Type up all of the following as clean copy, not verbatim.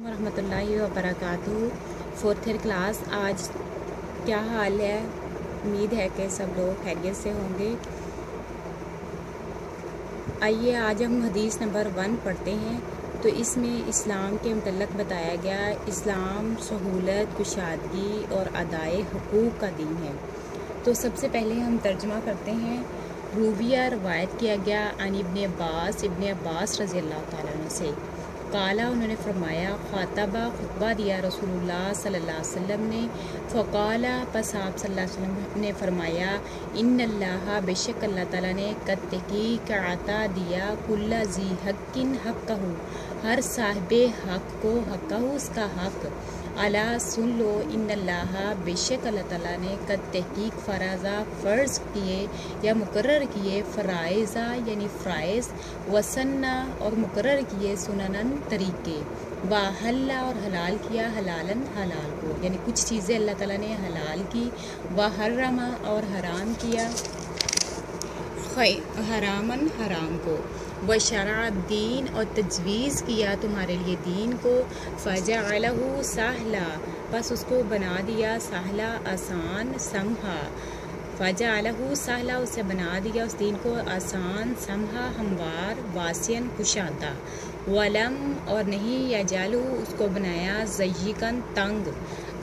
ورحمۃ اللہ وبرکاتہ۔ Fourth year class, آج کیا حال ہے؟ امید ہے کہ سب لوگ خیریت سے ہوں گے۔ آئیے آج ہم حدیث نمبر 1 پڑھتے ہیں۔ تو اس میں اسلام کے متعلق بتایا گیا، اسلام سہولت، کشادگی اور ادائے حقوق کا دین ہے۔ تو سب سے پہلے ہم ترجمہ کرتے ہیں۔ رویہ روایت کیا گیا عن ابن عباس رضی اللہ تعالیٰ عنہ سے، قالا انہوں نے فرمایا، خاطبہ خطبہ دیا رسول اللہ صلی اللہ علیہ وسلم نے، فقالا پس آپ صلی اللہ علیہ وسلم نے فرمایا، ان اللہ بے شک اللہ تعالیٰ نے قد تحقیق عطا دیا کل ذی حق حقہ، ہر صاحب حق کو حقہ اس کا حق، الا سن لو، ان اللہ بے شک اللہ تعالیٰ نے قد تحقیق فرض کیے یا مقرر کیے، فرائضہ یعنی فرائض، وسنہ اور مقرر کیے، سننن طریقے، وحلہ اور حلال کیا، حلالن حلال کو، یعنی کچھ چیزیں اللہ تعالیٰ نے حلال کی، وحرمہ اور حرام کیا، حرامن حرام کو، وشرع دین اور تجویز کیا تمہارے لیے دین کو، فجعلہ سہلا بس اس کو بنا دیا سہلا آسان، سمحا فجعلہ سہلا اسے بنا دیا اس دین کو آسان، سمحا ہموار، واسعن کشادہ، ولم اور نہیں یجعلہ اس کو بنایا ضیقاً تنگ۔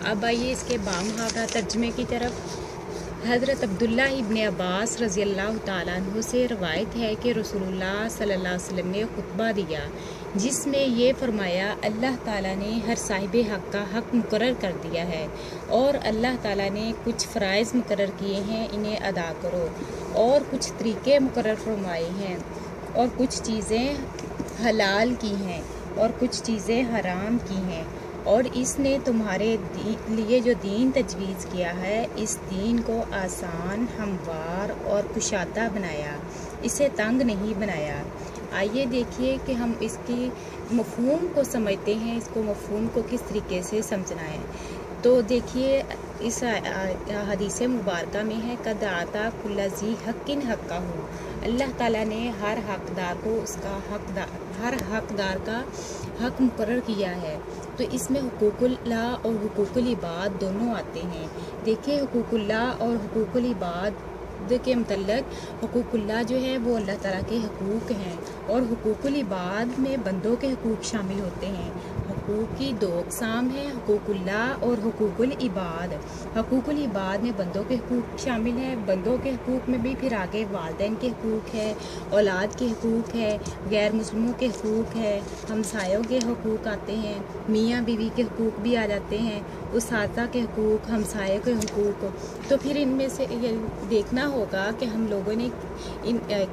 اب آئیے اس کے بامحاورہ ترجمے کی طرف۔ حضرت عبداللہ ابن عباس رضی اللہ تعالیٰ عنہ سے روایت ہے کہ رسول اللہ صلی اللہ علیہ وسلم نے خطبہ دیا جس میں یہ فرمایا، اللہ تعالیٰ نے ہر صاحب حق کا حق مقرر کر دیا ہے اور اللہ تعالیٰ نے کچھ فرائض مقرر کیے ہیں، انہیں ادا کرو، اور کچھ طریقے مقرر فرمائے ہیں، اور کچھ چیزیں حلال کی ہیں اور کچھ چیزیں حرام کی ہیں، اور اس نے تمہارے لیے جو دین تجویز کیا ہے اس دین کو آسان، ہموار اور کشادہ بنایا، اسے تنگ نہیں بنایا۔ آئیے دیکھیے کہ ہم اس کی مفہوم کو سمجھتے ہیں، اس کو مفہوم کو کس طریقے سے سمجھنا ہے۔ تو دیکھیے اس حدیث مبارکہ میں ہے، قد آتا کل ذی حق حقہ، اللہ تعالیٰ نے ہر حقدار کو اس کا ہر حقدار کا حق مقرر کیا ہے۔ تو اس میں حقوق اللہ اور حقوق العباد دونوں آتے ہیں۔ دیکھیے حقوق اللہ اور حقوق العباد کے متعلق، حقوق اللہ جو ہے وہ اللہ تعالیٰ کے حقوق ہیں، اور حقوق العباد میں بندوں کے حقوق شامل ہوتے ہیں۔ حقوق کی 2 اقسام ہیں، حقوق اللہ اور حقوق العباد۔ حقوق العباد میں بندوں کے حقوق شامل ہیں، بندوں کے حقوق میں بھی پھر آگے والدین کے حقوق ہے، اولاد کے حقوق ہے، غیر مسلموں کے حقوق ہے، ہمسایوں کے حقوق آتے ہیں، میاں بیوی کے حقوق بھی آ جاتے ہیں، اساتذہ کے حقوق، ہمسائے کے حقوق۔ تو پھر ان میں سے یہ دیکھنا ہوگا کہ ہم لوگوں نے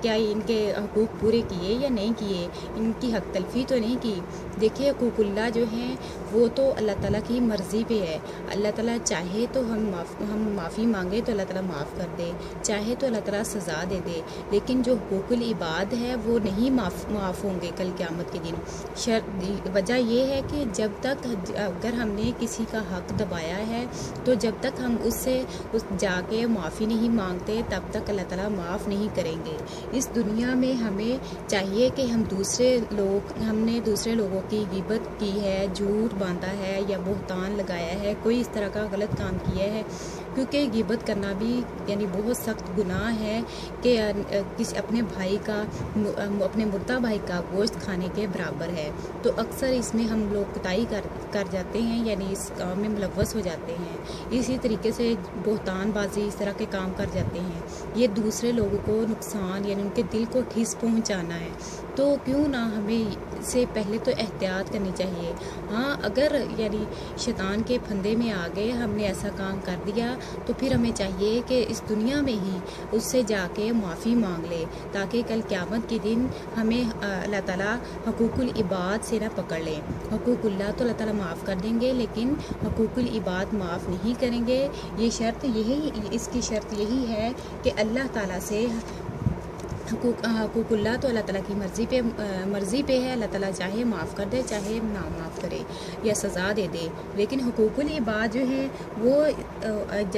کیا ان کے حقوق پورے کیے یا نہیں کیے، ان کی حق تلفی تو نہیں کی۔ دیکھیے حقوق اللہ جو ہیں وہ تو اللہ تعالیٰ کی مرضی پہ ہے، اللہ تعالیٰ چاہے تو ہم معافی مانگے تو اللہ تعالیٰ معاف کر دے، چاہے تو اللہ تعالیٰ سزا دے دے، لیکن جو حقوق العباد ہے وہ نہیں معاف ہوں گے کل قیامت کے دن۔ وجہ یہ ہے کہ جب تک اگر ہم نے کسی کا حق دبایا ہے تو جب تک ہم اس سے جا کے معافی نہیں مانگتے تب تک اللہ تعالیٰ معاف نہیں کریں گے۔ اس دنیا میں ہمیں چاہیے کہ ہم نے دوسرے لوگوں کی غیبت کی ہے، جھوٹ باندھا ہے یا بہتان لگایا ہے، کوئی اس طرح کا غلط کام کیا ہے، کیونکہ غیبت کرنا بھی یعنی بہت سخت گناہ ہے کہ اپنے بھائی کا، اپنے مردہ بھائی کا گوشت کھانے کے برابر ہے۔ تو اکثر اس میں ہم لوگ کوتاہی کر جاتے ہیں، یعنی اس کام میں ملوث ہو جاتے ہیں، اسی طریقے سے بہتان بازی اس طرح کے کام کر جاتے ہیں۔ یہ دوسرے لوگوں کو نقصان یعنی ان کے دل کو ٹھیس پہنچانا ہے، تو کیوں نہ ہمیں سے پہلے تو احتیاط کرنی چاہیے۔ ہاں اگر یعنی شیطان کے پھندے میں آ گئے، ہم نے ایسا کام کر دیا تو پھر ہمیں چاہیے کہ اس دنیا میں ہی اس سے جا کے معافی مانگ لے، تاکہ کل قیامت کے دن ہمیں اللہ تعالیٰ حقوق العباد سے نہ پکڑ لیں۔ حقوق اللہ تو اللہ تعالیٰ معاف کر دیں گے، لیکن حقوق العباد معاف نہیں کریں گے۔ یہ شرط اس کی شرط یہی ہے کہ اللہ تعالیٰ سے حقوق اللہ تو اللہ تعالیٰ کی مرضی پہ ہے، اللہ تعالیٰ چاہے معاف کر دے چاہے نہ معاف کرے یا سزا دے دے، لیکن حقوق العباد جو ہے وہ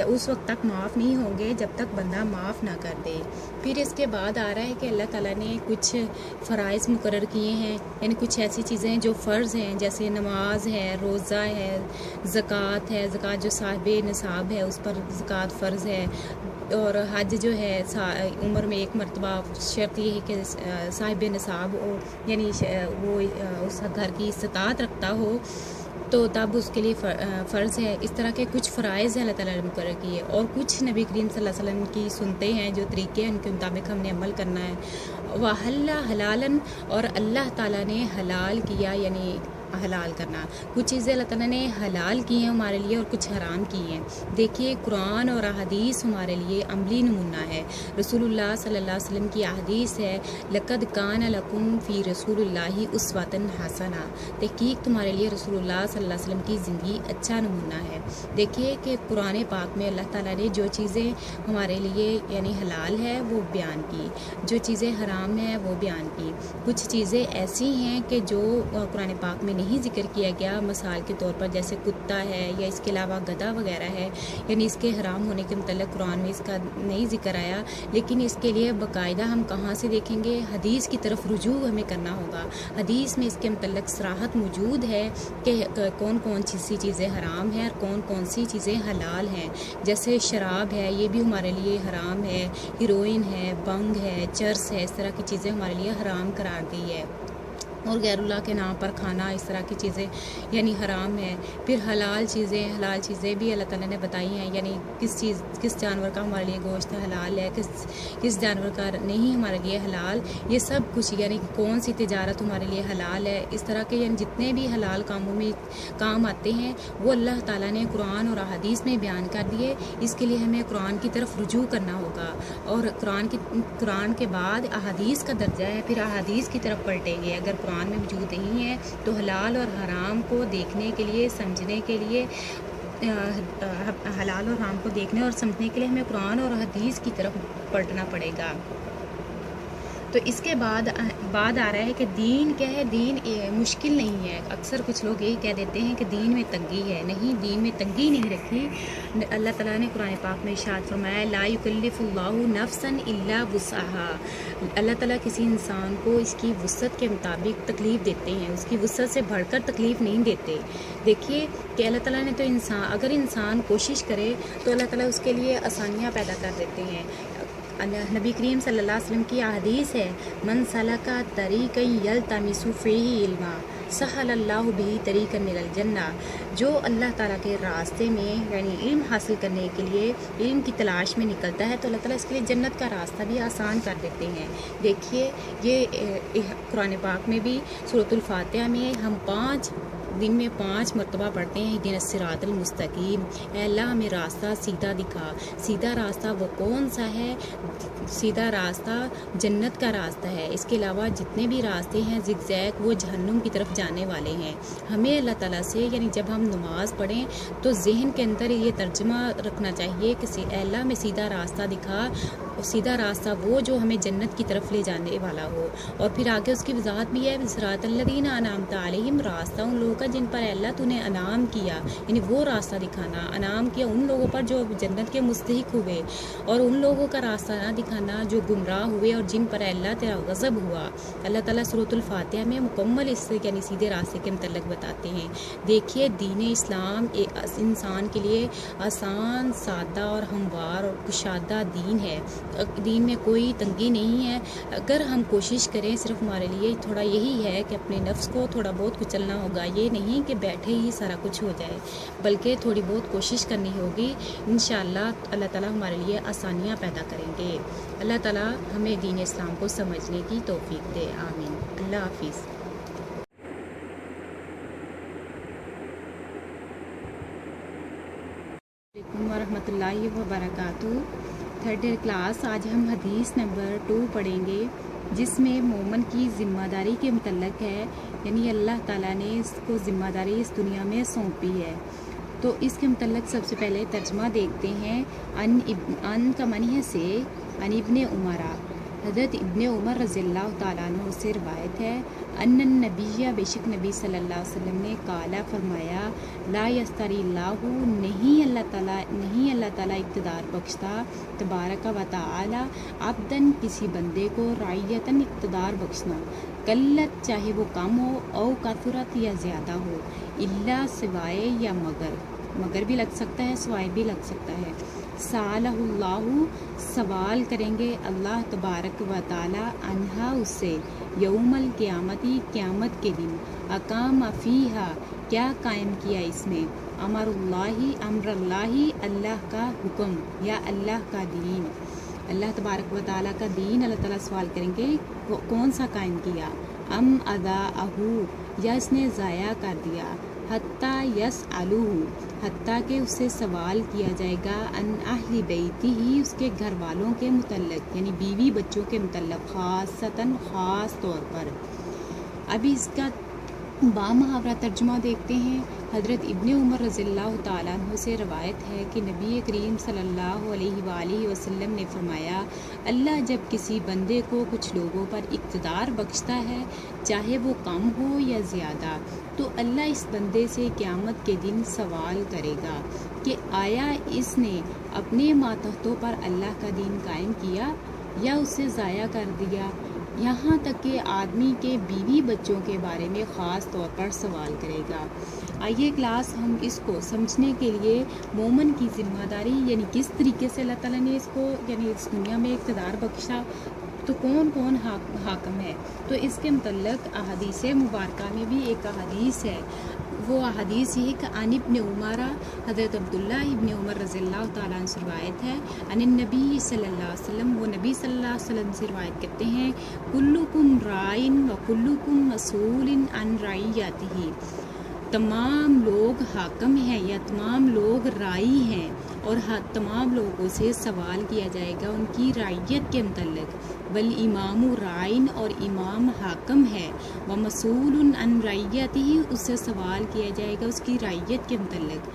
اس وقت تک معاف نہیں ہوں گے جب تک بندہ معاف نہ کر دے۔ پھر اس کے بعد آ رہا ہے کہ اللہ تعالیٰ نے کچھ فرائض مقرر کیے ہیں، یعنی کچھ ایسی چیزیں جو فرض ہیں، جیسے نماز ہے، روزہ ہے، زکوٰۃ ہے، زکوٰۃ جو صاحب نصاب ہے اس پر زکوٰۃ فرض ہے، اور حج جو ہے عمر میں ایک مرتبہ، شرط یہ ہے کہ صاحب نصاب ہو، یعنی وہ اس گھر کی استطاعت رکھتا ہو تو تب اس کے لیے فرض ہے۔ اس طرح کے کچھ فرائض ہیں اللہ تعالیٰ نے مقرر کیے، اور کچھ نبی کریم صلی اللہ علیہ وسلم کی سنتے ہیں جو طریقے ہیں ان کے مطابق ہم نے عمل کرنا ہے۔ وَحَلَّ حَلَالًا، اور اللہ تعالیٰ نے حلال کیا، یعنی حلال کرنا، کچھ چیزیں اللہ تعالیٰ نے حلال کی ہیں ہمارے لیے اور کچھ حرام کی ہیں۔ دیکھیے قرآن اور احادیث ہمارے لیے عملی نمونہ ہے۔ رسول اللہ صلی اللہ علیہ وسلم کی احادیث ہے، لَقَدْ كَانَ لَكُمْ فِي رَسُولِ اللَّهِ أُسْوَةٌ حَسَنَةٌ، تحقیق تمہارے لیے رسول اللہ صلی اللہ علیہ وسلم کی زندگی اچھا نمونہ ہے۔ دیکھیے کہ قرآن پاک میں اللہ تعالیٰ نے جو چیزیں ہمارے لیے یعنی حلال ہے وہ بیان کی، جو چیزیں حرام ہیں وہ بیان کی۔ کچھ چیزیں ایسی ہیں کہ جو قرآن پاک میں نہیں ذکر کیا گیا، مثال کے طور پر جیسے کتا ہے یا اس کے علاوہ گدھا وغیرہ ہے، یعنی اس کے حرام ہونے کے متعلق قرآن میں اس کا نہیں ذکر آیا، لیکن اس کے لیے باقاعدہ ہم کہاں سے دیکھیں گے؟ حدیث کی طرف رجوع ہمیں کرنا ہوگا۔ حدیث میں اس کے متعلق صراحت موجود ہے کہ کون کون سی چیزیں حرام ہیں اور کون کون سی چیزیں حلال ہیں۔ جیسے شراب ہے، یہ بھی ہمارے لیے حرام ہے، ہیروئن ہے، بنگ ہے، چرس ہے، اس طرح کی چیزیں ہمارے لیے حرام قرار دی ہے، اور غیر اللہ کے نام پر کھانا، اس طرح کی چیزیں یعنی حرام ہے۔ پھر حلال چیزیں بھی اللہ تعالیٰ نے بتائی ہیں، یعنی کس جانور کا ہمارے لیے گوشت حلال ہے، کس جانور کا نہیں ہمارے لیے حلال، یہ سب کچھ، یعنی کون سی تجارت ہمارے لیے حلال ہے، اس طرح کے یعنی جتنے بھی حلال کاموں میں کام آتے ہیں وہ اللہ تعالیٰ نے قرآن اور احادیث میں بیان کر دیے۔ اس کے لیے ہمیں قرآن کی طرف رجوع کرنا ہوگا، اور قرآن کے بعد احادیث کا درجہ ہے، پھر احادیث کی طرف پلٹیں گے۔ اگر قرآن میں موجود نہیں ہے تو حلال اور حرام کو دیکھنے کے لیے، سمجھنے کے لیے، حلال اور حرام کو دیکھنے اور سمجھنے کے لیے ہمیں قرآن اور حدیث کی طرف پلٹنا پڑے گا۔ تو اس کے بعد آ رہا ہے کہ دین کیا ہے؟ دین مشکل نہیں ہے۔ اکثر کچھ لوگ یہی کہہ دیتے ہیں کہ دین میں تنگی ہے، نہیں، دین میں تنگی نہیں رکھی۔ اللہ تعالیٰ نے قرآن پاک میں ارشاد فرمایا، لا یکلف اللہ نفسا الا وسعها، اللہ تعالیٰ کسی انسان کو اس کی وسعت کے مطابق تکلیف دیتے ہیں، اس کی وسعت سے بڑھ کر تکلیف نہیں دیتے۔ دیکھیے کہ اللہ تعالیٰ نے تو اگر انسان کوشش کرے تو اللہ تعالیٰ اس کے لیے آسانیاں پیدا کر دیتے ہیں۔ نبی کریم صلی اللہ علیہ وسلم کی حدیث ہے، من سلک طریقا یلتمس فیہ علما سہل اللہ بہ طریقا من الجنہ، جو اللہ تعالیٰ کے راستے میں یعنی علم حاصل کرنے کے لیے علم کی تلاش میں نکلتا ہے تو اللہ تعالیٰ اس کے لیے جنت کا راستہ بھی آسان کر دیتے ہیں۔ دیکھیے یہ قرآن پاک میں بھی سورۃ الفاتحہ میں ہم دن میں 5 مرتبہ پڑھتے ہیں، اہدنا الصراط المستقیم، اے اللہ ہمیں راستہ سیدھا دکھا۔ سیدھا راستہ وہ کون سا ہے؟ سیدھا راستہ جنت کا راستہ ہے، اس کے علاوہ جتنے بھی راستے ہیں زگ زیگ وہ جہنم کی طرف جانے والے ہیں۔ ہمیں اللہ تعالیٰ سے یعنی جب ہم نماز پڑھیں تو ذہن کے اندر یہ ترجمہ رکھنا چاہیے کہ اے اللہ ہمیں سیدھا راستہ دکھا، سیدھا راستہ وہ جو ہمیں جنت کی طرف لے جانے والا ہو۔ اور پھر آگے اس کی وضاحت بھی ہے، صراط الذین انعمت علیہم، راستہ ان لوگوں کا جن پر اللہ تو نے انعام کیا، یعنی وہ راستہ دکھانا، انعام کیا ان لوگوں پر جو جنت کے مستحق ہوئے، اور ان لوگوں کا راستہ نہ دکھانا جو گمراہ ہوئے اور جن پر اللہ تیرا غضب ہوا۔ اللہ تعالیٰ سورۃ الفاتحہ میں مکمل اس یعنی سیدھے راستے کے متعلق بتاتے ہیں۔ دیکھیے دین اسلام ایک انسان کے لیے آسان، سادہ اور ہموار اور کشادہ دین ہے، دین میں کوئی تنگی نہیں ہے۔ اگر ہم کوشش کریں، صرف ہمارے لیے تھوڑا یہی ہے کہ اپنے نفس کو تھوڑا بہت کچلنا ہوگا، یہ نہیں کہ بیٹھے ہی سارا کچھ ہو جائے، بلکہ تھوڑی بہت کوشش کرنی ہوگی۔ انشاءاللہ اللہ تعالیٰ ہمارے لیے آسانیاں پیدا کریں گے۔ اللہ تعالیٰ ہمیں دین اسلام کو سمجھنے کی توفیق دے، آمین۔ اللہ حافظ۔ ورحمۃ اللہ وبرکاتہ۔ تھرڈ ایئر کلاس، آج ہم حدیث نمبر 2 پڑھیں گے، جس میں مومن کی ذمہ داری کے متعلق ہے، یعنی اللہ تعالیٰ نے اس کو ذمہ داری اس دنیا میں سونپی ہے۔ تو اس کے متعلق سب سے پہلے ترجمہ دیکھتے ہیں۔ ان کا منی سے ان ابن عمرہ، حضرت ابن عمر رضی اللہ تعالیٰ عنہ سے روایت ہے ان النبی بے شک نبی صلی اللہ علیہ وسلم نے قالا فرمایا لا یستری اللہ نہیں اللہ تعالیٰ اقتدار بخشتا تبارک و تعالی عبدن کسی بندے کو رعیتاً اقتدار بخشنا قلت چاہے وہ کم ہو او کثرت یا زیادہ ہو الا سوائے یا مگر بھی لگ سکتا ہے سوائے بھی لگ سکتا ہے سالہ اللہ سوال کریں گے اللہ تبارک و تعالی عنہا اس سے یوم القیامتی قیامت کے دن اقام فیہا کیا قائم کیا اس میں امر اللہ اللہ کا حکم یا اللہ کا دین اللہ تبارک و تعالیٰ کا دین اللہ تعالیٰ سوال کریں گے کون سا قائم کیا ام اضاءہ یا اس نے ضائع کر دیا حتیٰ یسألوہ حتیٰ کہ اس سے سوال کیا جائے گا ان اہل بیتی ہی اس کے گھر والوں کے متعلق یعنی بیوی بچوں کے متعلق خاص طور پر۔ ابھی اس کا بامحاورہ ترجمہ دیکھتے ہیں۔ حضرت ابن عمر رضی اللہ تعالیٰ عنہ سے روایت ہے کہ نبی کریم صلی اللہ علیہ وآلہ وسلم نے فرمایا اللہ جب کسی بندے کو کچھ لوگوں پر اقتدار بخشتا ہے چاہے وہ کم ہو یا زیادہ تو اللہ اس بندے سے قیامت کے دن سوال کرے گا کہ آیا اس نے اپنے ماتحتوں پر اللہ کا دین قائم کیا یا اسے ضائع کر دیا، یہاں تک کہ آدمی کے بیوی بچوں کے بارے میں خاص طور پر سوال کرے گا۔ آئیے کلاس ہم اس کو سمجھنے کے لیے مومن کی ذمہ داری یعنی کس طریقے سے اللہ تعالیٰ نے اس کو یعنی اس دنیا میں اقتدار بخشا تو کون حاکم ہے، تو اس کے متعلق احادیث مبارکہ میں بھی ایک احادیث ہے، وہ احادیث یہ کہ عن ابن عمر حضرت عبداللہ ابن عمر رضی اللہ تعالیٰ عنہ سے روایت ہے عن النبی صلی اللہ علیہ وسلم، وہ نبی صلی اللہ علیہ وسلم سے روایت کرتے ہیں کلکم رائن و کلکم مسئول عن رعیتہ، تمام لوگ حاکم ہیں یا تمام لوگ رائی ہیں اور تمام لوگوں سے سوال کیا جائے گا ان کی رعیت کے متعلق، والامام رائن اور امام حاکم ہے، ومسئول عن رعیتہ اس سے سوال کیا جائے گا اس کی رعیت کے متعلق،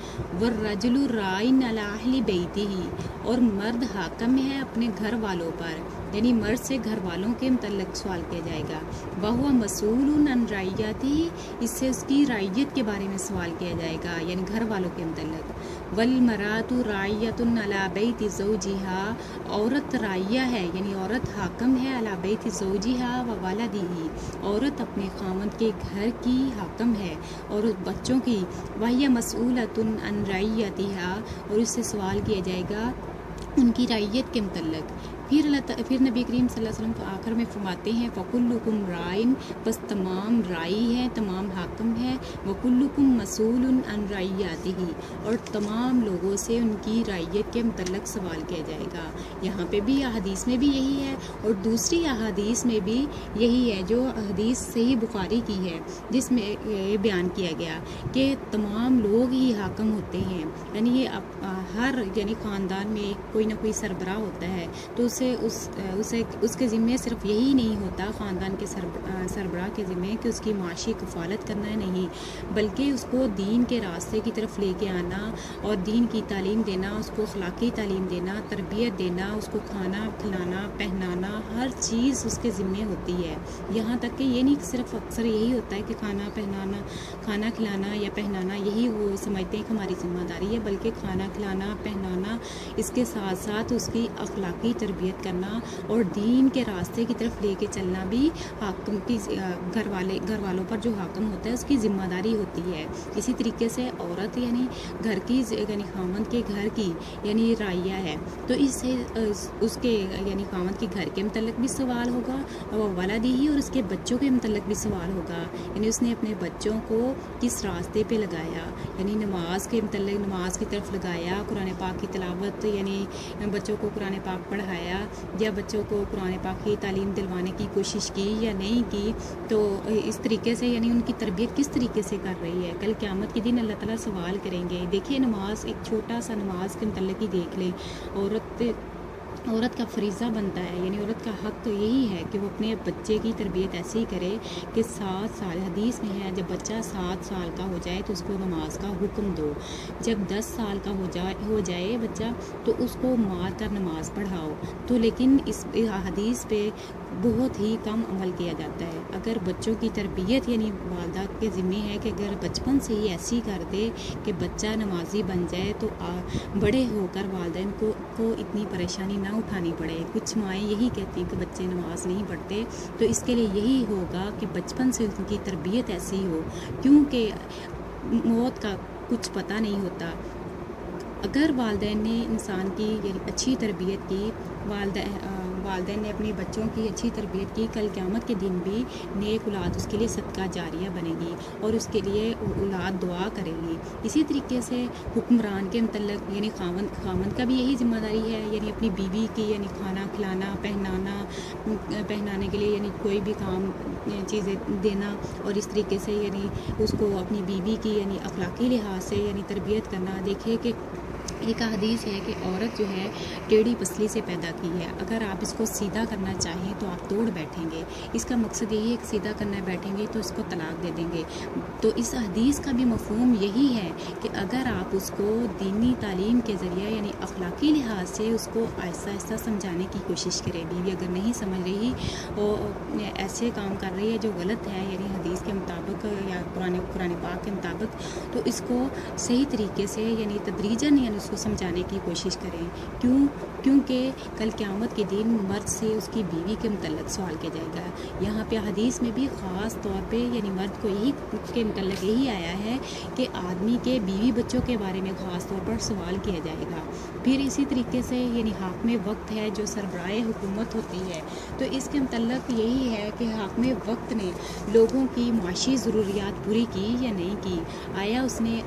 والرجل رائن علی اہل بیتہ اور مرد حاکم ہے اپنے گھر والوں پر یعنی مرد سے گھر والوں کے متعلق سوال کیا جائے گا، وہو مسئول عن رعیتہ اس سے اس کی رعیت کے بارے میں سوال کیا جائے گا یعنی گھر والوں کے متعلق، والمرأۃ راعیۃ علی بیت زوجہا عورت راعیہ ہے یعنی عورت حاکم ہے علی بیت زوجہا و ولدہ عورت اپنے خاوند کے گھر کی حاکم ہے اور بچوں کی، وہی مسئولۃ عن رعیتہا اور اس سے سوال کیا جائے گا ان کی رعیت کے متعلق۔ پھر نبی کریم صلی اللہ علیہ وسلم آخر میں فرماتے ہیں فَكُلُّكُمْ رَائِن بس تمام رائی ہیں تمام حاکم ہیں، وَكُلُّكُمْ مَسْئُولٌ عَنْ رَعِيَّتِهِ اور تمام لوگوں سے ان کی رعیت کے متعلق سوال کیا جائے گا۔ یہاں پہ بھی احادیث میں بھی یہی ہے اور دوسری احادیث میں بھی یہی ہے جو حدیث صحیح بخاری کی ہے جس میں یہ بیان کیا گیا کہ تمام لوگ ہی حاکم ہوتے ہیں یعنی یہ ہر یعنی خاندان میں کوئی نہ کوئی سربراہ ہوتا ہے تو اس کے ذمے صرف یہی نہیں ہوتا خاندان کے سربراہ کے ذمے کہ اس کی معاشی کفالت کرنا ہے، نہیں بلکہ اس کو دین کے راستے کی طرف لے کے آنا اور دین کی تعلیم دینا، اس کو اخلاقی تعلیم دینا، تربیت دینا، اس کو کھانا کھلانا پہنانا ہر چیز اس کے ذمے ہوتی ہے۔ یہاں تک کہ یہ نہیں صرف اکثر یہی ہوتا ہے کہ کھانا کھلانا یا پہنانا یہی وہ سمجھتے ہیں کہ ہماری ذمہ داری ہے، بلکہ کھانا کھلانا پہنانا اس کے ساتھ ساتھ اس کی اخلاقی تربیت کرنا اور دین کے راستے کی طرف لے کے چلنا بھی حاکم کی گھر والوں پر جو حاکم ہوتا ہے اس کی ذمہ داری ہوتی ہے۔ اسی طریقے سے عورت یعنی گھر کی یعنی خاوند کے گھر کی یعنی رائیہ ہے تو اس سے اس کے یعنی خاوند کے گھر کے متعلق بھی سوال ہوگا اور ولدی اور اس کے بچوں کے متعلق بھی سوال ہوگا یعنی اس نے اپنے بچوں کو کس راستے پہ لگایا یعنی نماز کے متعلق نماز کی طرف لگایا، قرآن پاک کی تلاوت یعنی بچوں کو قرآن پاک پڑھایا یا بچوں کو قرآن پاک کی تعلیم دلوانے کی کوشش کی یا نہیں کی، تو اس طریقے سے یعنی ان کی تربیت کس طریقے سے کر رہی ہے۔ کل قیامت کے دن اللہ تعالیٰ سوال کریں گے۔ دیکھیے نماز ایک چھوٹا سا نماز کے متعلق ہی دیکھ لیں، عورت کا فریضہ بنتا ہے، یعنی عورت کا حق تو یہی ہے کہ وہ اپنے بچے کی تربیت ایسے ہی کرے کہ 7 سال، حدیث میں ہے جب بچہ 7 سال کا ہو جائے تو اس کو نماز کا حکم دو، جب 10 سال کا ہو جائے بچہ تو اس کو مار کر نماز پڑھاؤ۔ تو لیکن اس حدیث پہ بہت ہی کم عمل کیا جاتا ہے۔ اگر بچوں کی تربیت یعنی والدہ کے ذمہ ہے کہ اگر بچپن سے ہی ایسی کر دے کہ بچہ نمازی بن جائے تو بڑے ہو کر والدین کو اتنی پریشانی نہ اٹھانی پڑے۔ کچھ مائیں یہی کہتی ہیں کہ بچے نماز نہیں پڑھتے، تو اس کے لیے یہی ہوگا کہ بچپن سے ان کی تربیت ایسی ہو، کیونکہ موت کا کچھ پتہ نہیں ہوتا۔ اگر والدین نے انسان کی یعنی اچھی تربیت کی، والدین نے اپنے بچوں کی اچھی تربیت کی، کل قیامت کے دن بھی نیک اولاد اس کے لیے صدقہ جاریہ بنے گی اور اس کے لیے اولاد دعا کرے گی۔ اسی طریقے سے حکمران کے متعلق یعنی خاوند کا بھی یہی ذمہ داری ہے، یعنی اپنی بیوی کی یعنی کھانا کھلانا، پہنانے کے لیے یعنی کوئی بھی کام چیزیں دینا، اور اس طریقے سے یعنی اس کو اپنی بیوی کی یعنی اخلاقی لحاظ سے یعنی تربیت کرنا۔ دیکھیے کہ ایک حدیث ہے کہ عورت جو ہے ٹیڑھی پسلی سے پیدا کی ہے، اگر آپ اس کو سیدھا کرنا چاہیں تو آپ توڑ بیٹھیں گے۔ اس کا مقصد یہی ہے کہ سیدھا کرنا بیٹھیں گے تو اس کو طلاق دے دیں گے۔ تو اس حدیث کا بھی مفہوم یہی ہے کہ اگر آپ اس کو دینی تعلیم کے ذریعے یعنی اخلاقی لحاظ سے اس کو آہستہ آہستہ سمجھانے کی کوشش کرے، بیوی اگر نہیں سمجھ رہی اور ایسے کام کر رہی ہے جو غلط ہے یعنی حدیث کے مطابق یا قرآن پاک کے مطابق، تو اس کو صحیح طریقے سے یعنی تدریجاً یعنی اس کو سمجھانے کی کوشش کریں۔ کیونکہ کل قیامت کے دن مرد سے اس کی بیوی کے متعلق سوال کیا جائے گا۔ یہاں پہ حدیث میں بھی خاص طور پہ یعنی مرد کو یہی کے متعلق یہی آیا ہے کہ آدمی کے بیوی بچوں کے بارے میں خاص طور پر سوال کیا جائے گا۔ پھر اسی طریقے سے یعنی حاکم وقت ہے جو سربراہ حکومت ہوتی ہے، تو اس کے متعلق یہی ہے کہ حاکم وقت نے لوگوں کی معاشی ضروریات پوری کی یا نہیں کی، آیا اس نے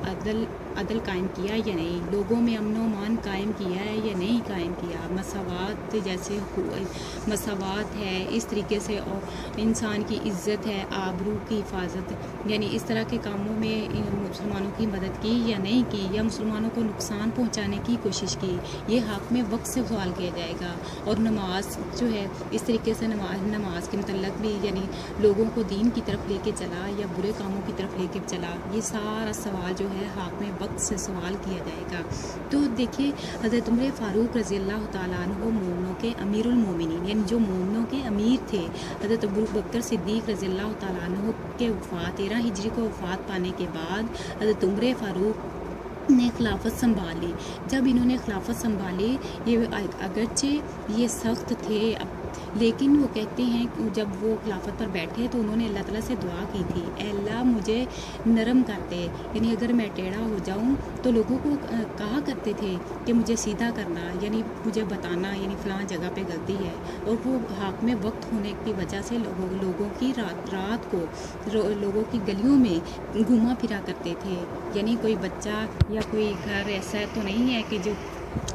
عدل قائم کیا یا نہیں، لوگوں میں امن و امان قائم کیا ہے یا نہیں قائم کیا، مساوات جیسے مساوات ہے، اس طریقے سے انسان کی عزت ہے، آبرو کی حفاظت، یعنی اس طرح کے کاموں میں مسلمانوں کی مدد کی یا نہیں کی، یا مسلمانوں کو نقصان پہنچانے کی کوشش کی، یہ حاکم وقت سے سوال کیا جائے گا۔ اور نماز جو ہے اس طریقے سے نماز کے متعلق بھی یعنی لوگوں کو دین کی طرف لے کے چلا یا برے کاموں کی طرف لے کے چلا، یہ سارا سوال جو ہے حاکم وقت سے سوال کیا جائے گا۔ تو دیکھیے حضرت عمر فاروق رضی اللہ تعالیٰ عنہ مومنوں کے امیر المومنین، یعنی جو مومنوں کے امیر تھے، حضرت ابو بکر صدیق رضی اللہ تعالیٰ عنہ کے وفات 13 ہجری کو وفات پانے کے بعد حضرت عمر فاروق نے خلافت سنبھالی۔ جب انہوں نے خلافت سنبھالی، یہ اگرچہ یہ سخت تھے لیکن وہ کہتے ہیں جب وہ خلافت پر بیٹھے تو انہوں نے اللہ تعالیٰ سے دعا کی تھی، اے اللہ مجھے نرم کر دے، یعنی اگر میں ٹیڑھا ہو جاؤں تو لوگوں کو کہا کرتے تھے کہ مجھے سیدھا کرنا، یعنی مجھے بتانا یعنی فلاں جگہ پہ غلطی ہے، اور وہ حاکم وقت ہونے کی وجہ سے لوگوں کی رات کو لوگوں کی گلیوں میں گھوما پھرا کرتے تھے، یعنی کوئی بچہ یا کوئی گھر ایسا تو نہیں ہے کہ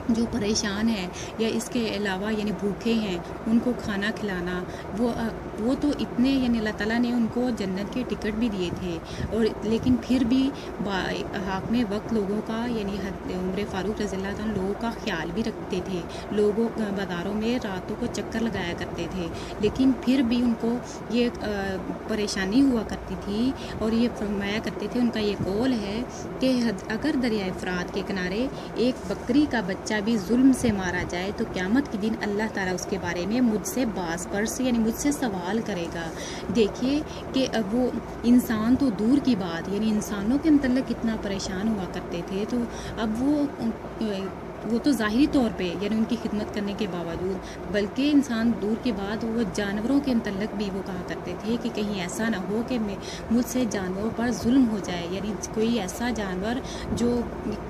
جو پریشان ہے یا اس کے علاوہ یعنی بھوکے ہیں ان کو کھانا کھلانا، وہ تو اتنے یعنی اللہ تعالیٰ نے ان کو جنت کے ٹکٹ بھی دیے تھے، اور لیکن پھر بھی حاکم وقت لوگوں کا یعنی عمر فاروق رضی اللہ عنہ لوگوں کا خیال بھی رکھتے تھے، لوگوں بازاروں میں راتوں کو چکر لگایا کرتے تھے، لیکن پھر بھی ان کو یہ پریشانی ہوا کرتی تھی، اور یہ فرمایا کرتے تھے، ان کا یہ قول ہے کہ اگر دریائے فرات کے کنارے ایک بکری کا بچہ بھی ظلم سے مارا جائے تو قیامت کے دن اللہ تعالیٰ اس کے بارے میں مجھ سے باز پرس یعنی مجھ سے سوال کرے گا۔ دیکھیے کہ اب وہ انسان تو دور کی بات، یعنی انسانوں کے متعلق کتنا پریشان ہوا کرتے تھے، تو اب وہ تو ظاہری طور پہ یعنی ان کی خدمت کرنے کے باوجود، بلکہ انسان دور کے بعد وہ جانوروں کے متعلق بھی وہ کہا کرتے تھے کہ کہیں ایسا نہ ہو کہ مجھ سے جانوروں پر ظلم ہو جائے، یعنی کوئی ایسا جانور جو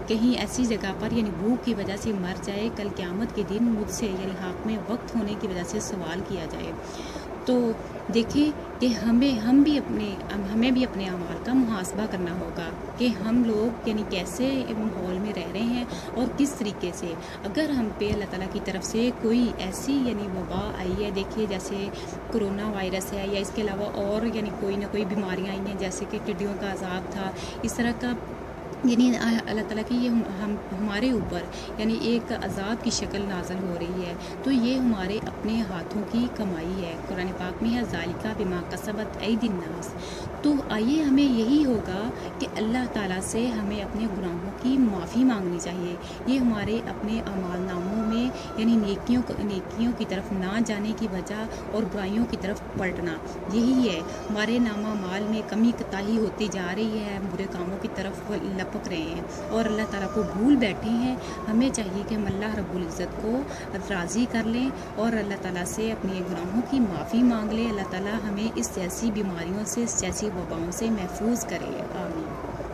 کہیں ایسی جگہ پر یعنی بھوک کی وجہ سے مر جائے، کل قیامت کے دن مجھ سے یعنی حاکم وقت ہونے کی وجہ سے سوال کیا جائے۔ تو دیکھیں کہ ہمیں بھی اپنے اعمال کا محاسبہ کرنا ہوگا کہ ہم لوگ یعنی کیسے ماحول میں رہ رہے ہیں اور کس طریقے سے، اگر ہم پہ اللہ تعالیٰ کی طرف سے کوئی ایسی یعنی وبا آئی ہے، دیکھیے جیسے کرونا وائرس ہے یا اس کے علاوہ اور یعنی کوئی نہ کوئی بیماریاں آئی ہیں، جیسے کہ ٹڈیوں کا عذاب تھا، اس طرح کا یعنی اللہ تعالیٰ کی یہ ہمارے اوپر یعنی ایک عذاب کی شکل نازل ہو رہی ہے، تو یہ ہمارے اپنے ہاتھوں کی کمائی ہے۔ قرآن پاک میں ہے ذالکہ بما کسبت ایدی الناس۔ تو آئیے ہمیں یہی ہوگا کہ اللہ تعالیٰ سے ہمیں اپنے گناہوں کی معافی مانگنی چاہیے۔ یہ ہمارے اپنے اعمال ناموں میں یعنی نیکیوں کی طرف نہ جانے کی وجہ اور برائیوں کی طرف پلٹنا یہی ہے۔ ہمارے نامہ مال میں کمی کوتاہی ہوتی جا رہی ہے، برے کاموں کی طرف لپک رہے ہیں اور اللہ تعالیٰ کو بھول بیٹھے ہیں۔ ہمیں چاہیے کہ ہم اللہ رب العزت کو راضی کر لیں اور اللہ تعالیٰ سے اپنے گناہوں کی معافی مانگ لیں۔ اللہ تعالیٰ ہمیں اس جیسی بیماریوں سے، اس جیسی وباؤں سے محفوظ کرے۔ آمین۔